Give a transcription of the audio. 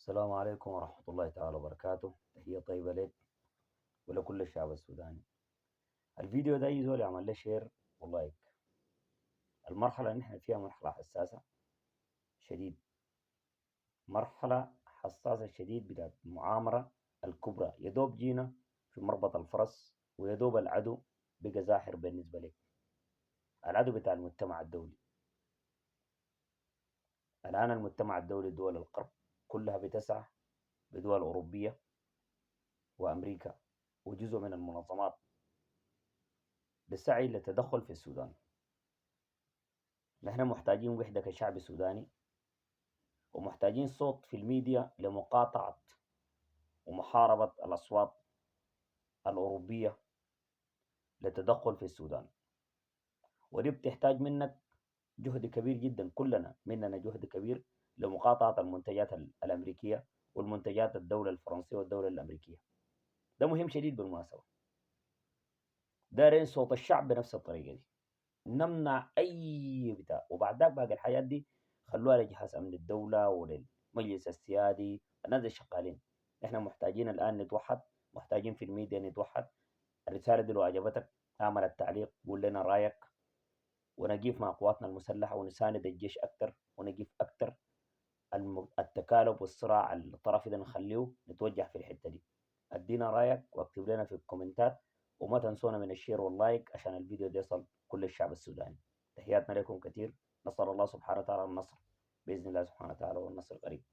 السلام عليكم ورحمة الله تعالى وبركاته. تحية طيبة لك ولكل الشعب السوداني. الفيديو ده يزول يعمل له شير ولايك. المرحلة اللي نحن فيها مرحلة حساسة شديد، مرحلة حساسة شديد بتاعت المعامرة الكبرى. يدوب جينا في مربط الفرس ويدوب العدو بقى زاحر بالنسبة لك، العدو بتاع المجتمع الدولي. الآن المجتمع الدولي دول الغرب كلها بتسعى بدول أوروبية وأمريكا وجزء من المنظمات للسعي للتدخل في السودان. نحن محتاجين وحدة كشعب سوداني، ومحتاجين صوت في الميديا لمقاطعة ومحاربة الأصوات الأوروبية للتدخل في السودان. ودي بتحتاج منك جهد كبير جدا، كلنا مننا جهد كبير لمقاطعة المنتجات الأمريكية والمنتجات الدولة الفرنسية والدولة الأمريكية. ده مهم شديد بالمناسبة. دارين صوت الشعب بنفس الطريقة دي، نمنع أي بتاع، وبعد ذاك باقي الحاجات دي خلوها لجهاز أمن الدولة وللمجلس السيادي، الناس الشغالين. احنا محتاجين الآن نتوحد، محتاجين في الميديا نتوحد. الرسالة دي لو عجبتك اعمل التعليق، قول لنا رأيك، ونقيف مع قواتنا المسلحة ونساند الجيش أكتر ونقيف أكتر. التكالب والصراع الطرفي ده نخليه نتوجه في الحتة دي. ادينا رأيك واكتب لنا في الكومنتات، وما تنسونا من الشير واللايك عشان الفيديو ده يصل كل الشعب السوداني. تحياتنا لكم كثير، نسأل الله سبحانه وتعالى النصر بإذن الله سبحانه وتعالى، والنصر قريب.